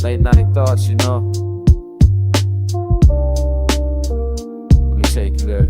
Late night thoughts, you know. Let me take you there.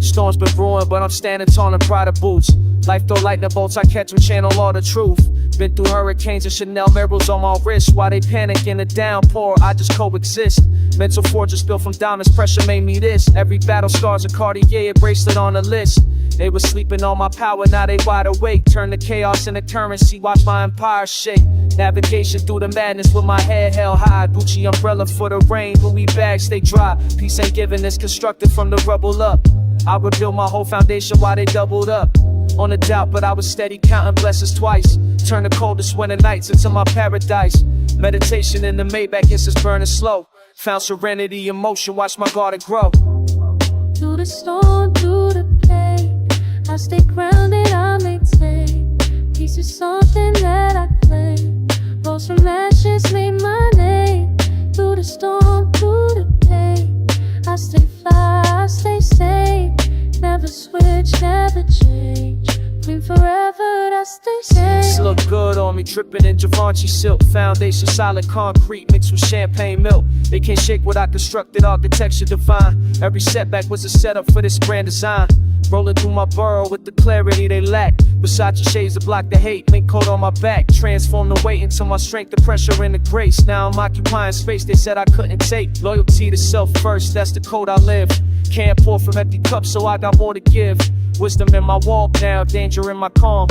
Storms been brewing, but I'm standing tall in Prada boots. Life throw lightning bolts, I catch them, channel all the truth. Been through hurricanes and Chanel mirrors on my wrist. While they panic in the downpour, I just coexist. Mental fortress built from diamonds, pressure made me this. Every battle scars a Cartier bracelet on the list. They was sleeping on my power, now they wide awake. Turn the chaos into currency, watch my empire shake. Navigation through the madness with my head held high. Gucci umbrella for the rain, Louis bags stay dry. Peace ain't given, it's constructed from the rubble up. I rebuilt my whole foundation while they doubled up. On a doubt, but I was steady counting blessings twice. Turn the coldest winter nights into my paradise. Meditation in the Maybach, it's just burning slow. Found serenity, emotion, watch my garden grow. Through the storm, through the pain, I stay grounded, I maintain. Peace is something that I claim. Rose from ashes made my name. Through the storm, through the pain, I stay fly, I stay sane. Never switch, never change. Queen forever, that's the same. This look good on me, dripping in Givenchy silk. Foundation solid concrete mixed with champagne milk. They can't shake what I constructed, architecture divine. Every setback was a setup for this grand design. Rolling through my borough with the clarity they lack. Versace shades to block the hate, mink coat on my back. Transform the weight into my strength, the pressure and the grace. Now I'm occupying space they said I couldn't take. Loyalty to self first, that's the code I live. Can't pour from empty cups, so I got more to give. Wisdom in my walk now, danger in my calm.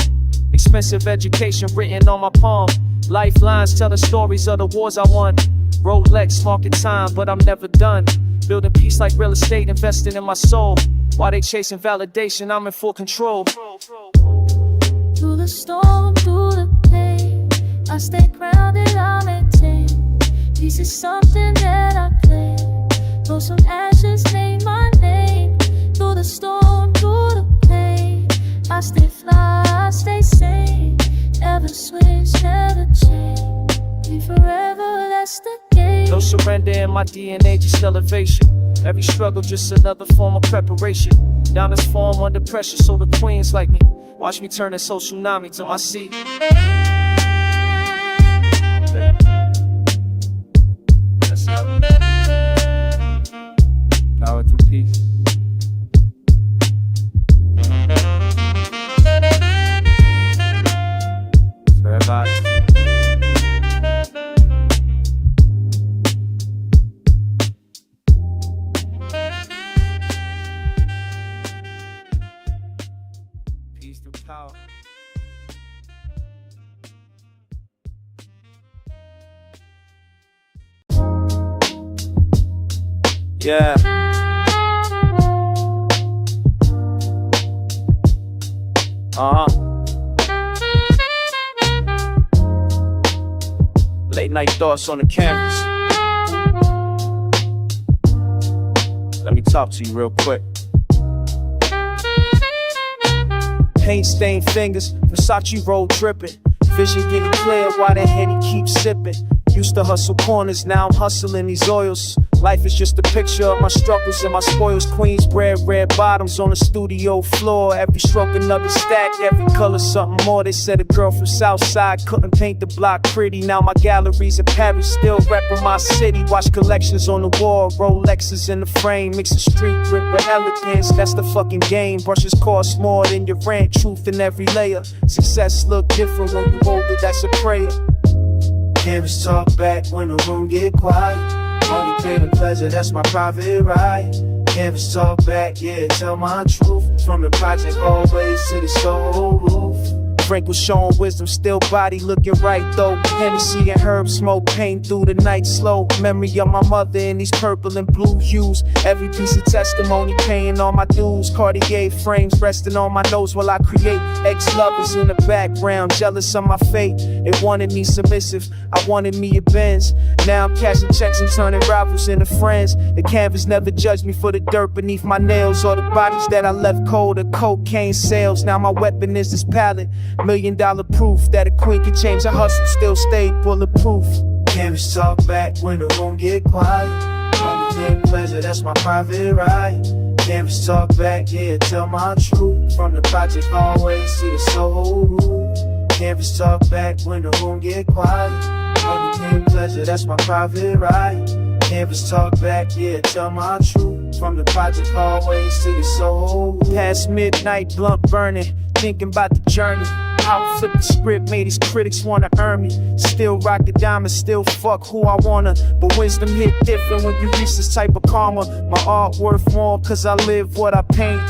Expensive education written on my palm. Lifelines telling stories of the wars I won. Rolex marking time, but I'm never done. Building peace like real estate, investing in my soul. While they chasing validation, I'm in full control. Through the storm, through the pain, I stay grounded, I maintain. Peace is something that I claim. Rose from ashes made my name. Through the storm, through the pain, I stay fly, I stay sane. Never switch, never change. Be forever, that's the game. No surrender in my DNA, just elevation. Every struggle just another form of preparation. Diamonds form under pressure, so the queens like me. Watch me turn a soul tsunami to my sea. Power through peace. For everybody. Peace through power. Yeah. Late night thoughts on the canvas. Let me talk to you real quick. Paint stained fingers, Versace roll dripping. Vision getting clear while the Henny keeps sipping. Used to hustle corners, now I'm hustling these oils. Life is just a picture of my struggles and my spoils. Queensbread, red bottoms on the studio floor. Every stroke another stack, every color something more. They said a girl from Southside couldn't paint the block pretty. Now my galleries in Paris still reppin' my city. Watch collections on the wall, Rolexes in the frame. Mixing street grip with elegance, that's the fucking game. Brushes cost more than your rent, truth in every layer. Success look different when you hold it, that's a prayer. Canvas talk back when the room get quiet. Only craving pleasure, that's my private right. Canvas talk back, yeah, tell my truth. From the project always to the soul roof. Frank was showing wisdom, still body looking right though. Hennessy and herb smoke, pain through the night slow. Memory of my mother in these purple and blue hues. Every piece of testimony, paying all my dues. Cartier frames resting on my nose while I create. Ex-lovers in the background, jealous of my fate. They wanted me submissive, I wanted me a Benz. Now I'm cashing checks and turning rivals into friends. The canvas never judged me for the dirt beneath my nails, or the bodies that I left cold, or cocaine sales. Now my weapon is this palette. $1 million proof that a queen can change her hustle, still stay bulletproof. Canvas talk back when the room get quiet. Unlimited pleasure, that's my private ride. Canvas talk back, yeah, tell my truth. From the project always to the soul. Canvas talk back when the room get quiet. Unlimited pleasure, that's my private ride. Canvas talk back, yeah, tell my truth. From the project always to the soul. Past midnight, blunt burning, thinking about the journey. How flip the script, made these critics wanna earn me. Still rock the diamond, still fuck who I wanna. But wisdom hit different when you reach this type of karma. My art worth more cause I live what I paint.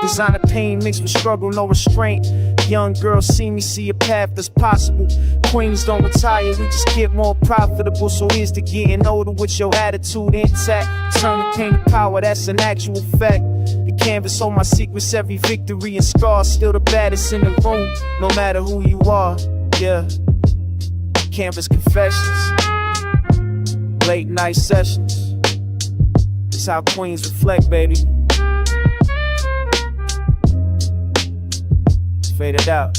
Designer pain mixed with struggle, no restraint. Young girls see me, see a path that's possible. Queens don't retire, we just get more profitable. So here's to getting older with your attitude intact. Turn the pain to power, that's an actual fact. The canvas on my secrets, every victory and scar. Still the baddest in the room, no matter who you are. Yeah, Canvas confessions, late night sessions. It's how queens reflect, baby. Fade it out.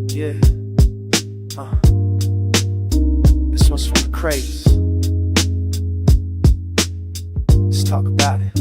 Yeah. This one's from the crates. Let's talk about it.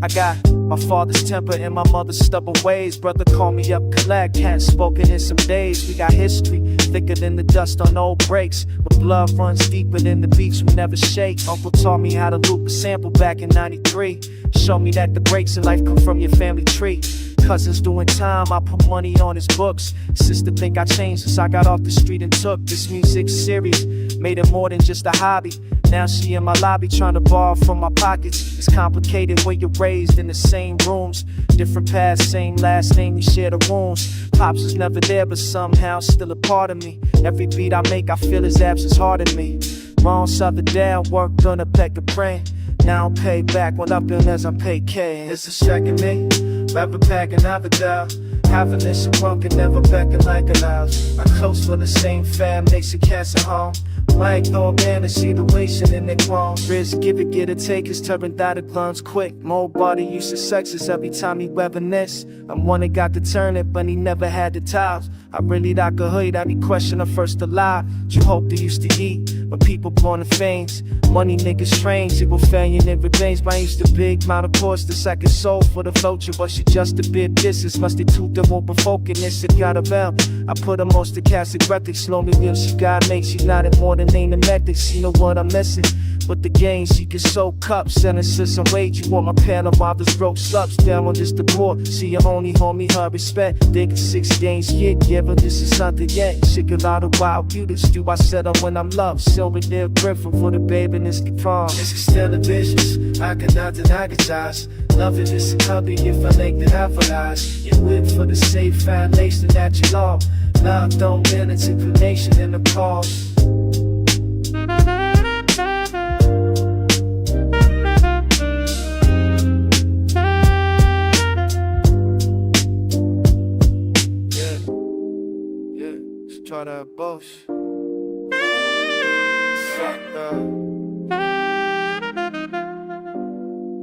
I got my father's temper and my mother's stubborn ways. Brother call me up, collect, hadn't spoken in some days. We got history, thicker than the dust on old breaks. But blood runs deeper than the beach, we never shake. Uncle taught me how to loop a sample back in 93. Showed me that the breaks in life come from your family tree. Cousins doing time, I put money on his books. Sister think I changed since I got off the street and took this music serious. Made it more than just a hobby. Now she in my lobby trying to borrow from my pockets. It's complicated when you're raised in the same rooms. Different paths, same last name, we share the wounds. Pops was never there but somehow still a part of me. Every beat I make I feel his absence hard in me. Wrong side the down, work done a peck of brain. Now I'm paid back what I've been as I pay K. It's a second me, rapper packing Avidal. Having this punk and never backing like a house. I'm close for the same fam, makes it cast at home. Mike dog man to see the wasting in their clones. Risk, give it, get it, take his turban dotted glance quick. More body used to sexes every time he reminisce. I'm one that got to turn it, but he never had the tiles. I really like a hood, I be questioning first alive. You hope they used to eat, but people born in fames. Money niggas strange, it will fail you never veins. My used to big amount of course, the second soul for the vulture. But she just a bit business, must have took them over focus. It got a bell. I put her most to casting records, slowly real she got make. She not in more than name the methods, she know what I'm missing. But the game, she can soak cups, sentences and wait. You want my pen of others broke sluts down on just the board. See your only homie, her respect. Dig 6 games, yeah, but this is something yet. Shit a lot of wild beauties, do I set up when I'm loved. Silver deal griffin for the baby in this guitar. This is still vicious, I cannot deny the ties. Loving this hubby if I make that I for eyes. You live for the safe foundation that you love. Love don't bend its inclination in the cause. Try that bullshit. Fuck up.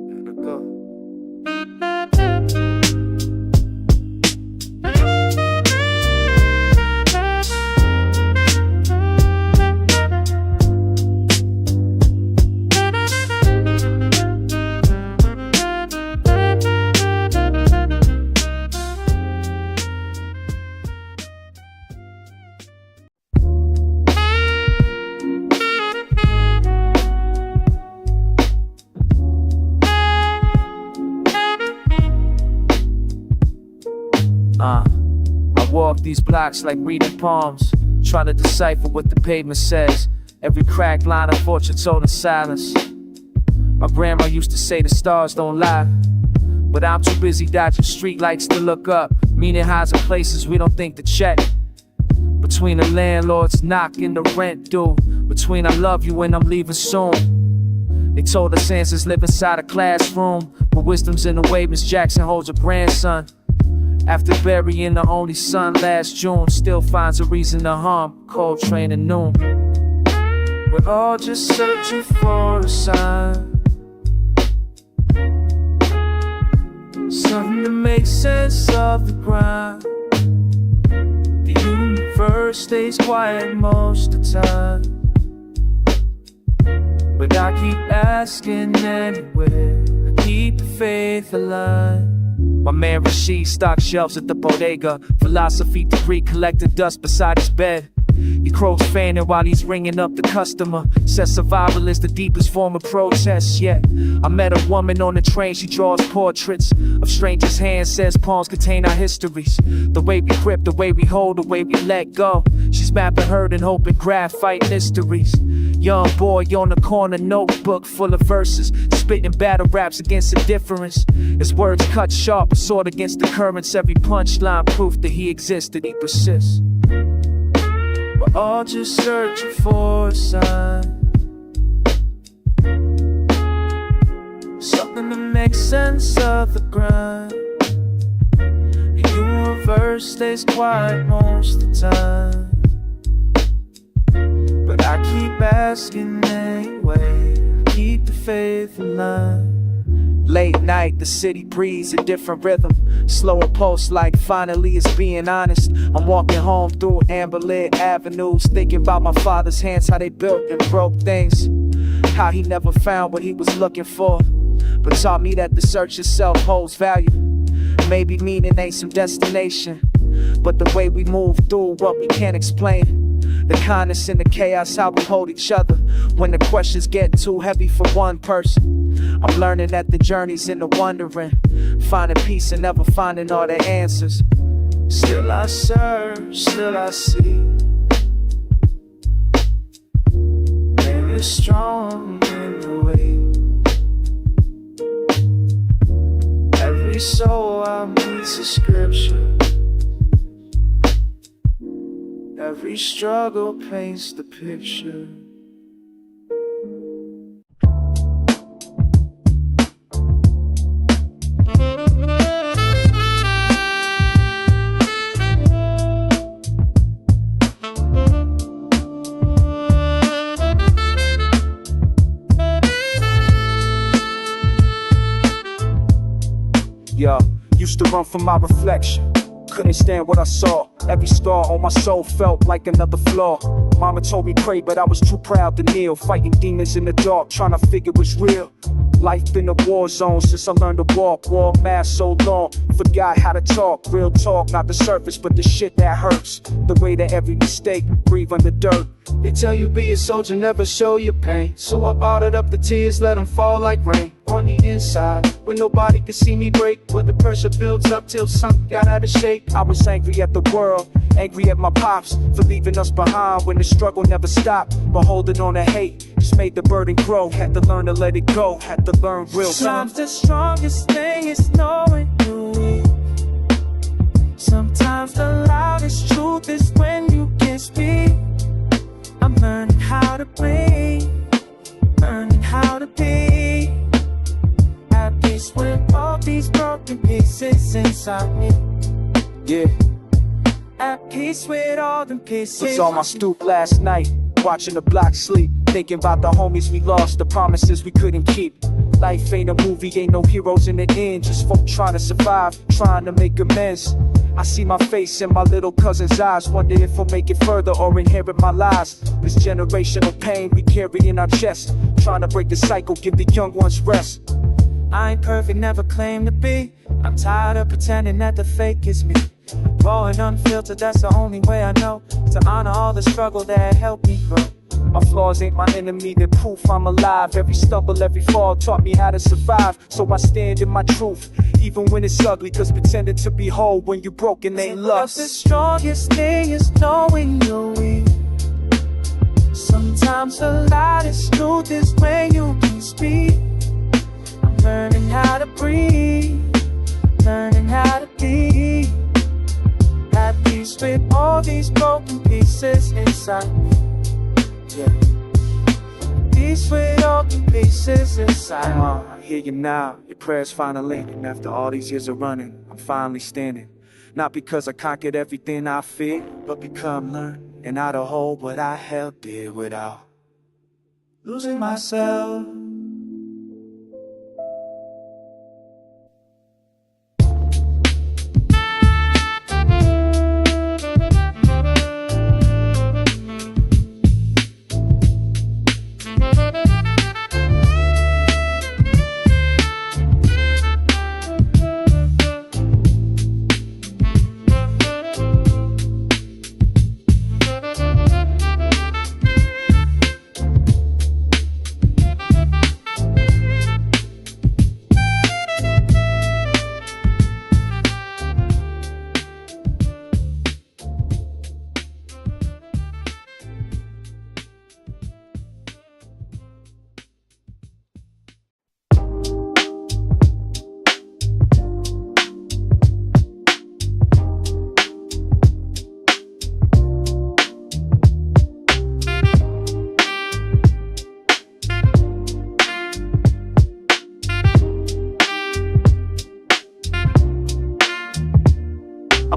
Here we go. I walk these blocks like reading palms, trying to decipher what the pavement says. Every cracked line of fortune told in silence. My grandma used to say the stars don't lie, but I'm too busy dodging street lights to look up. Meaning highs in places we don't think to check. Between the landlord's knock and the rent due. Between I love you and I'm leaving soon. They told us answers live inside a classroom, but wisdom's in the way Miss Jackson holds her grandson. After burying the only son last June, still finds a reason to hum Coltrane at noon. We're all just searching for a sign, something to make sense of the grind. The universe stays quiet most of the time, but I keep asking anyway. Keep the faith alive. My man Rashid stocks shelves at the bodega. Philosophy degree collecting dust beside his bed. He crows fanning while he's ringing up the customer. Says survival is the deepest form of protest. Yeah, I met a woman on the train. She draws portraits of strangers' hands. Says poems contain our histories. The way we grip, the way we hold, the way we let go. She's mapping hurt and hoping graphite mysteries. Young boy on the corner, notebook full of verses, spitting battle raps against indifference. His words cut sharp, a sword against the currents. Every punchline proof that he existed, he persists. We're all just searching for a sign, something to make sense of the grind. The universe stays quiet most of the time, but I keep asking anyway. Keep the faith alive. Late night, the city breathes a different rhythm. Slower pulse like finally it's being honest. I'm walking home through amber-lit avenues, thinking about my father's hands, how they built and broke things. How he never found what he was looking for, but taught me that the search itself holds value. Maybe meaning ain't some destination, but the way we move through what we can't explain. The kindness in the chaos, how we hold each other when the questions get too heavy for one person. I'm learning that the journey's in the wondering, finding peace and never finding all the answers. Still I search, still I see. Maybe it's strong in the way. Every soul I meet's a scripture. Every struggle paints the picture. Yo, used to run from my reflection. Couldn't stand what I saw. Every scar on my soul felt like another flaw. Mama told me pray, but I was too proud to kneel. Fighting demons in the dark, trying to figure what's real. Life been a war zone since I learned to walk. Wore a mask so long, forgot how to talk. Real talk, not the surface, but the shit that hurts. The way that every mistake, breathe on the dirt. They tell you be a soldier, never show your pain. So I bottled up the tears, let them fall like rain. On the inside, where nobody could see me break. Where the pressure builds up till something got out of shape. I was angry at the world, angry at my pops for leaving us behind when the struggle never stopped. But holding on to hate just made the burden grow. Had to learn to let it go, had to learn real. Sometimes the strongest thing is knowing you're weak. Sometimes the loudest truth is when you can't speak. I'm learning how to breathe, learning how to be at peace with all these broken pieces inside me. Yeah, At peace with all the pieces. was on my stoop last night, watching the block sleep, thinking about the homies we lost, the promises we couldn't keep. Life ain't a movie, ain't no heroes in the end. Just folk trying to survive, trying to make amends. I see my face in my little cousin's eyes, wonder if we'll make it further or inherit my lies. This generational pain we carry in our chest, trying to break the cycle, give the young ones rest. I ain't perfect, never claim to be. I'm tired of pretending that the fake is me. Raw and unfiltered, that's the only way I know to honor all the struggle that helped me grow. My flaws ain't my enemy, they're proof I'm alive. Every stumble, every fall taught me how to survive. So I stand in my truth, even when it's ugly. Cause pretending to be whole when you're broken ain't love. The strongest thing is knowing you're weak. Sometimes the loudest truth is when you can speak. I'm learning how to breathe, learning how to be at peace with all these broken pieces inside me. Yeah. Peace with all the pieces inside me. I hear you now, your prayers finally. And after all these years of running, I'm finally standing. Not because I conquered everything I feared, but because I learned and how to hold what I held dear without losing myself.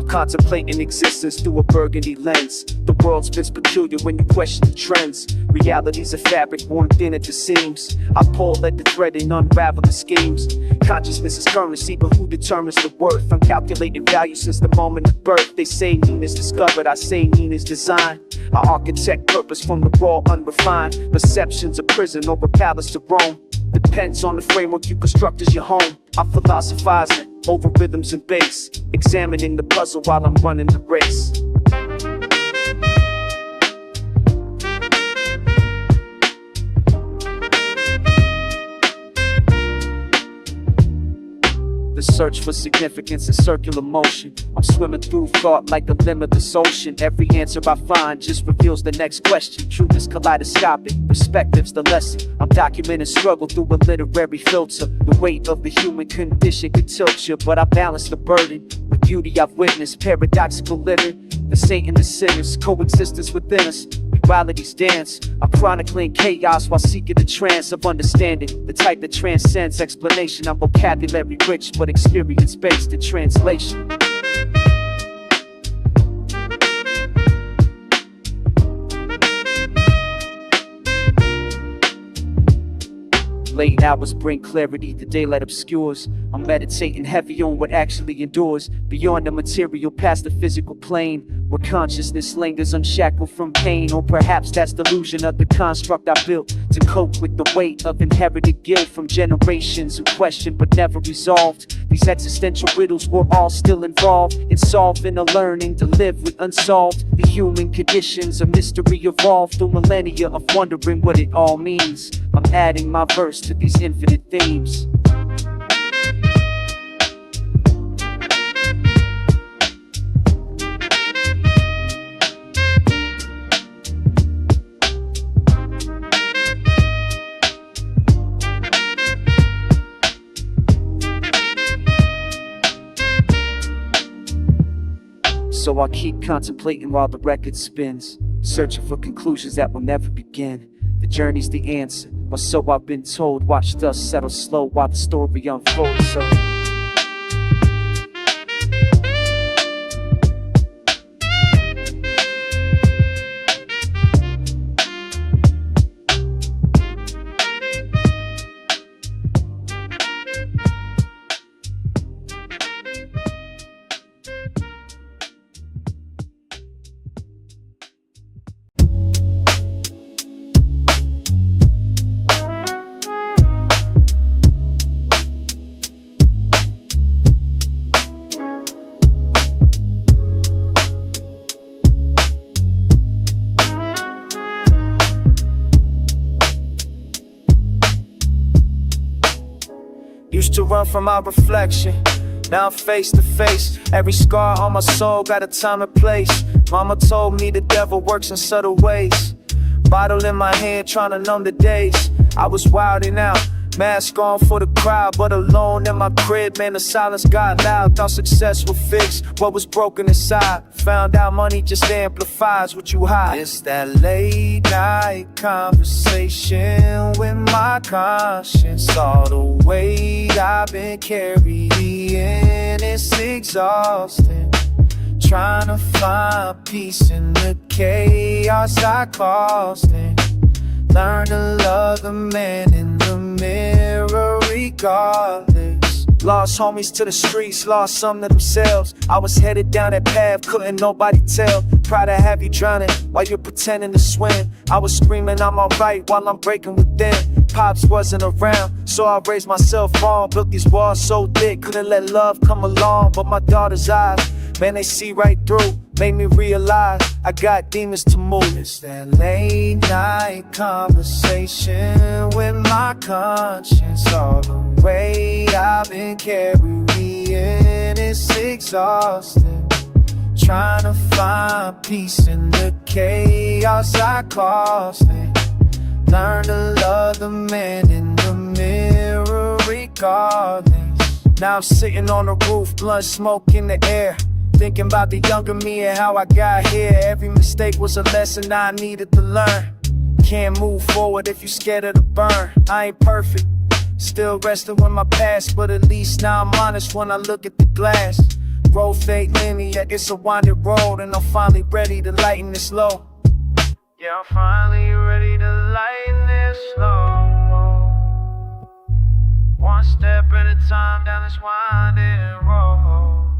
Contemplating existence through a burgundy lens. The world spins peculiar when you question the trends. Reality's a fabric worn thin at the seams. I pull at the thread and unravel the schemes. Consciousness is currency, but who determines the worth? I'm calculating value since the moment of birth. They say meaning's discovered, I say meaning's design. I architect purpose from the raw, unrefined. Perception's a prison or a palace to roam. Depends on the framework you construct as your home. I'm philosophizing over rhythms and bass, examining the puzzle while I'm running the race. The search for significance is circular motion. I'm swimming through thought like the limitless ocean. Every answer I find just reveals the next question. Truth is kaleidoscopic, perspective's the lesson. I'm documenting struggle through a literary filter. The weight of the human condition could tilt you, but I balance the burden. The beauty I've witnessed, paradoxical living. The saint and the sinners, coexistence within us. Duality's dance. I'm chronicling chaos while seeking the trance of understanding. The type that transcends explanation. I'm vocabulary rich, but experience based in translation. Late hours bring clarity, the daylight obscures. I'm meditating heavy on what actually endures. Beyond the material, past the physical plane, where consciousness lingers unshackled from pain. Or perhaps that's the illusion of the construct I built to cope with the weight of inherited guilt from generations who questioned but never resolved. These existential riddles we're all still involved in solving or learning to live with unsolved. The human condition's a mystery evolved through millennia of wondering what it all means. I'm adding my verse to these infinite themes. So I keep contemplating while the record spins, searching for conclusions that will never begin. The journey's the answer, or so I've been told. Watch dust settle slow while the story unfolds. So used to run from my reflection, now I'm face to face. Every scar on my soul got a time and place. Mama told me the devil works in subtle ways. Bottle in my hand trying to numb the days. I was wilding out, mask on for the crowd, but alone in my crib, man, the silence got loud. Thought success would fix what was broken inside. Found out money just amplifies what you hide. It's that late night conversation with my conscience. All the weight I've been carrying, it's exhausting. Trying to find peace in the chaos I caused and learn to love the man in the mirror regardless. Lost homies to the streets, lost some to themselves. I was headed down that path, couldn't nobody tell. Proud to have you drowning while you're pretending to swim. I was screaming I'm alright while I'm breaking within. Pops wasn't around, so I raised myself wrong. Built these walls so thick, couldn't let love come along. But my daughter's eyes, man, they see right through. Made me realize I got demons to move. It's that late night conversation with my conscience. All the weight I've been carrying, it's exhausting. Trying to find peace in the chaos I caused and learn to love the man in the mirror regardless. Now I'm sitting on the roof, blunt smoke in the air, thinking about the younger me and how I got here. Every mistake was a lesson I needed to learn. Can't move forward if you're scared of the burn. I ain't perfect, still resting with my past, but at least now I'm honest when I look at the glass. Road fake linear, it's a winding road, and I'm finally ready to lighten this load. Yeah, I'm finally ready to lighten this load. One step at a time down this winding road.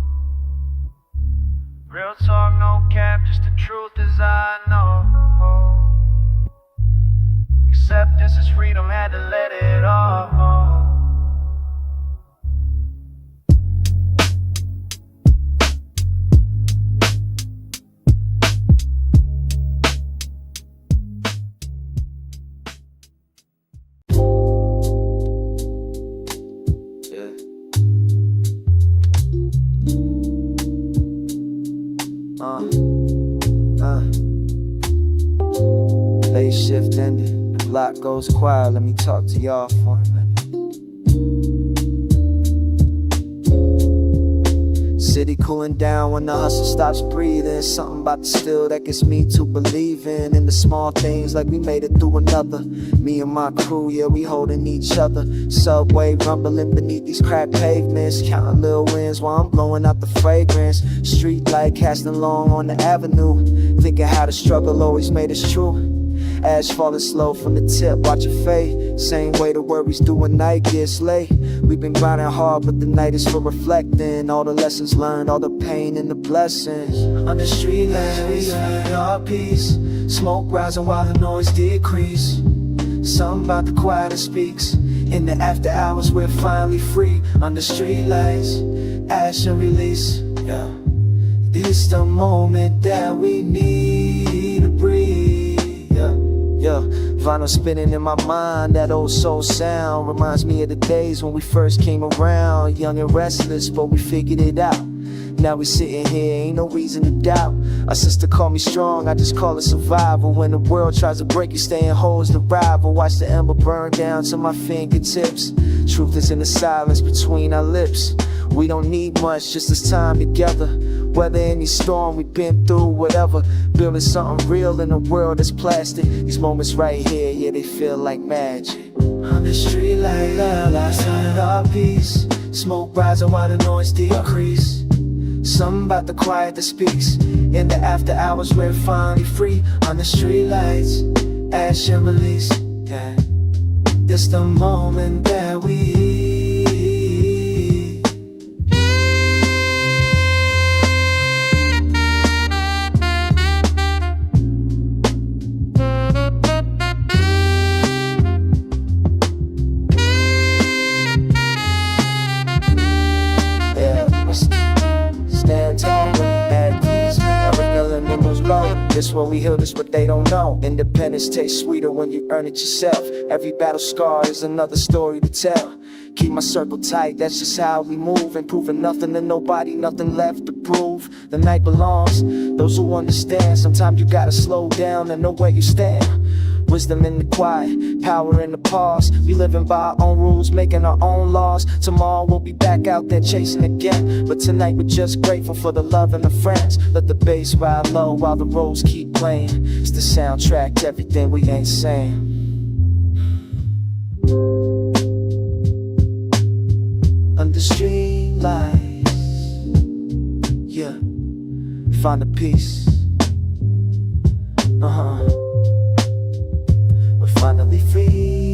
Real talk, no cap, just the truth as I know. Acceptance is freedom, had to let it all. Late shift ended, the block goes quiet, let me talk to y'all for a minute. City cooling down when the hustle stops breathing. Something about the still that gets me to believing in the small things, like we made it through another. Me and my crew, yeah, we holding each other. Subway rumbling beneath these cracked pavements, counting little wins while I'm blowing out the fragrance. Street light casting long on the avenue, thinking how the struggle always made us true. Ash falling slow from the tip, watch it fade. Same way the worries do when night gets late. We've been grinding hard, but the night is for reflecting. All the lessons learned, all the pain and the blessings. On the street lamp, we find our peace. Smoke rising while the noise decrease. Something about the quiet that speaks. In the after hours, we're finally free. On the street lights, ash and release. Yeah, it's the moment that we need to breathe. Yeah, vinyl spinning in my mind, that old soul sound reminds me of the days when we first came around. Young and restless, but we figured it out. Now we sitting here, ain't no reason to doubt. My sister called me strong, I just call it survival. When the world tries to break you, staying whole is the rival. Watch the ember burn down to my fingertips. Truth is in the silence between our lips. We don't need much, just this time together. Weather any storm, we've been through whatever. Building something real in a world that's plastic. These moments right here, yeah, they feel like magic. On the street light, last find our peace. Smoke rising while the noise decrease. Something about the quiet that speaks. In the after hours, we're finally free. On the street lights, ash and release. Yeah, it's the moment that we this what we heal, this what they don't know. Independence tastes sweeter when you earn it yourself. Every battle scar is another story to tell. Keep my circle tight, that's just how we move. Ain't proving nothing to nobody, nothing left to prove. The night belongs, those who understand. Sometimes you gotta slow down and know where you stand. Wisdom in the quiet, power in the pause. We living by our own rules, making our own laws. Tomorrow we'll be back out there chasing again. But tonight we're just grateful for the love and the friends. Let the bass ride low while the Rhodes keep playing. It's the soundtrack to everything we ain't saying. Under street lights, yeah, find the peace. We're finally free.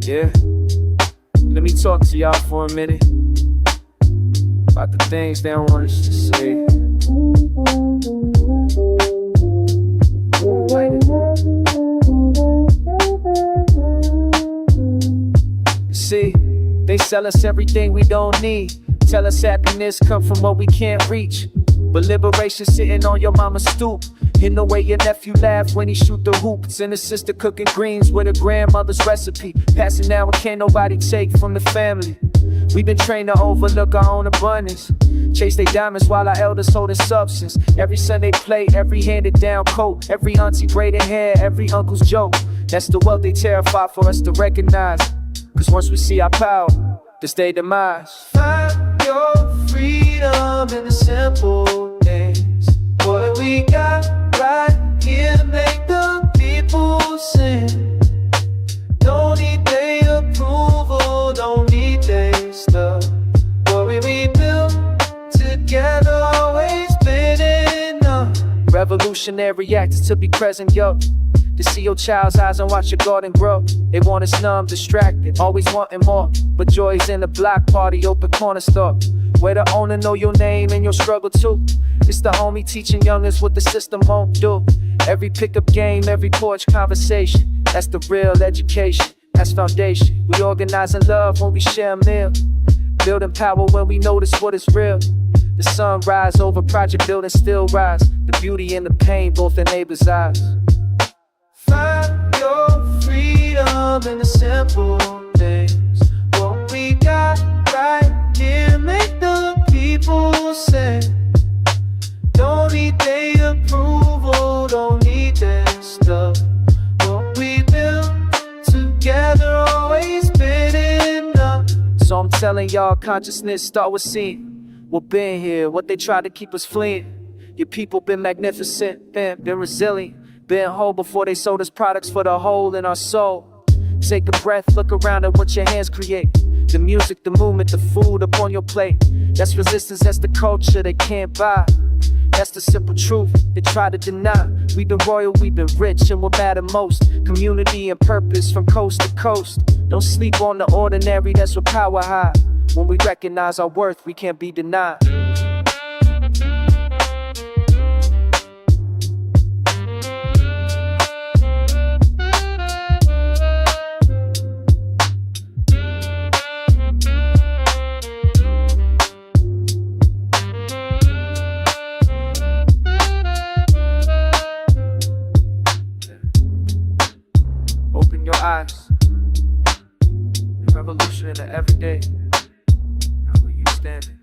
Yeah, let me talk to y'all for a minute about the things they don't want us to say. See, they sell us everything we don't need. Tell us happiness come from what we can't reach. But liberation sitting on your mama's stoop. In the way your nephew laughed when he shoot the hoops. And his sister cooking greens with her grandmother's recipe. Passing down what can't nobody take from the family. We've been trained to overlook our own abundance. Chase they diamonds while our elders holding substance. Every Sunday play, every handed down coat. Every auntie braiding hair, every uncle's joke. That's the wealth they terrify for us to recognize. Cause once we see our power, this day demise. Find your freedom in the simple things. What we got right here make the people sing. Don't need their approval, don't need their stuff. What we build together always been enough. Revolutionary actors to be present, yo. To see your child's eyes and watch your garden grow. They want us numb, distracted, always wanting more. But joy's in the block party, open corner store. Where the owner know your name and your struggle too. It's the homie teaching youngers what the system won't do. Every pickup game, every porch conversation. That's the real education, that's foundation. We organize in love when we share a meal. Building power when we notice what is real. The sun rise over project building still rise. The beauty and the pain both in neighbors' eyes. Find your freedom in the simple things. What we got right here make the people sing. Don't need their approval, don't need their stuff. What we build together always been enough. So I'm telling y'all, consciousness start with seeing. We've been here, what they try to keep us fleeing. Your people been magnificent, been resilient. Been whole before they sold us products for the hole in our soul. Take a breath, look around at what your hands create. The music, the movement, the food up on your plate. That's resistance, that's the culture they can't buy. That's the simple truth they try to deny. We've been royal, we've been rich, and what matter most. Community and purpose from coast to coast. Don't sleep on the ordinary, that's what power hide. When we recognize our worth, we can't be denied. Open your eyes. Revolution in the everyday. How are you standing?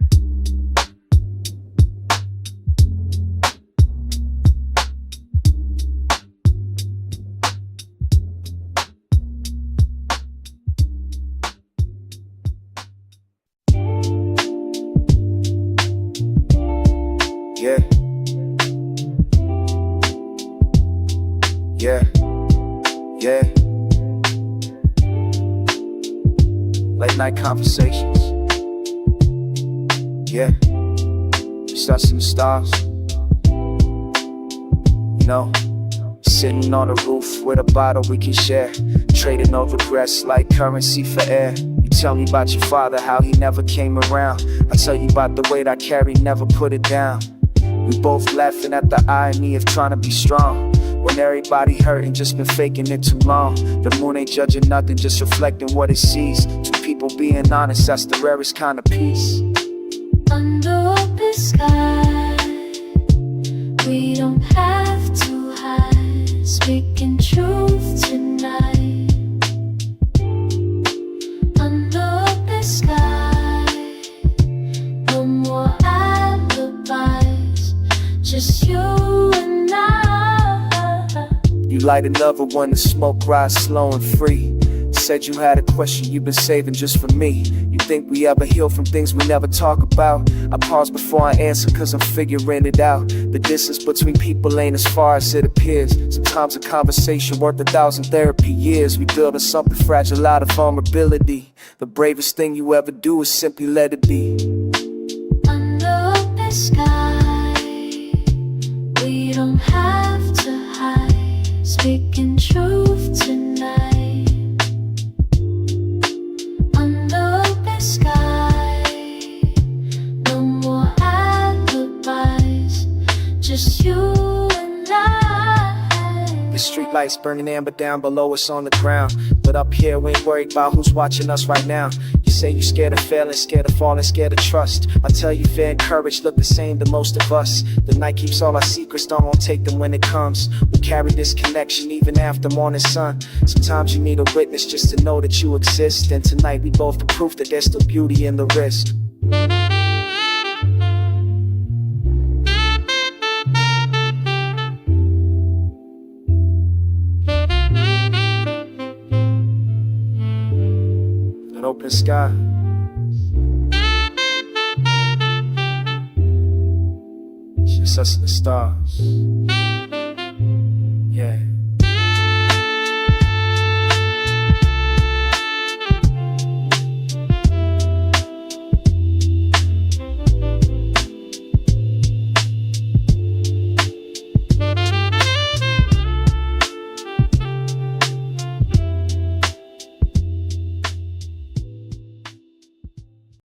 Yeah. Yeah. Yeah. Late night conversations. Yeah. Stars in the stars. You know, sitting on the roof with a bottle we can share. Trading no regrets like currency for air. You tell me about your father, how he never came around. I tell you about the weight I carry, never put it down. We both laughing at the irony of trying to be strong when everybody hurting, just been faking it too long. The moon ain't judging nothing, just reflecting what it sees. Two people being honest, that's the rarest kind of peace. Under open sky, we don't have to hide. Speaking truth tonight. Under open sky, light another one, the smoke rise slow and free. Said you had a question you've been saving just for me. You think we ever heal from things we never talk about? I pause before I answer cause I'm figuring it out. The distance between people ain't as far as it appears. Sometimes a conversation worth 1,000 therapy years. We build on something fragile out of vulnerability. The bravest thing you ever do is simply let it be. Under open sky, we don't have to hide, speaking truth tonight. Under open sky, no more alibis, just you and I. The street lights burning amber down below us on the ground, but up here we ain't worried about who's watching us right now. You say you scared of failing, scared of falling, scared of trust. I tell you fear and courage look the same to most of us. The night keeps all our secrets, don't want to take them when it comes. We carry this connection even after morning sun. Sometimes you need a witness just to know that you exist. And tonight we both the proof that there's still beauty in the risk. An open sky. It's just us and the stars.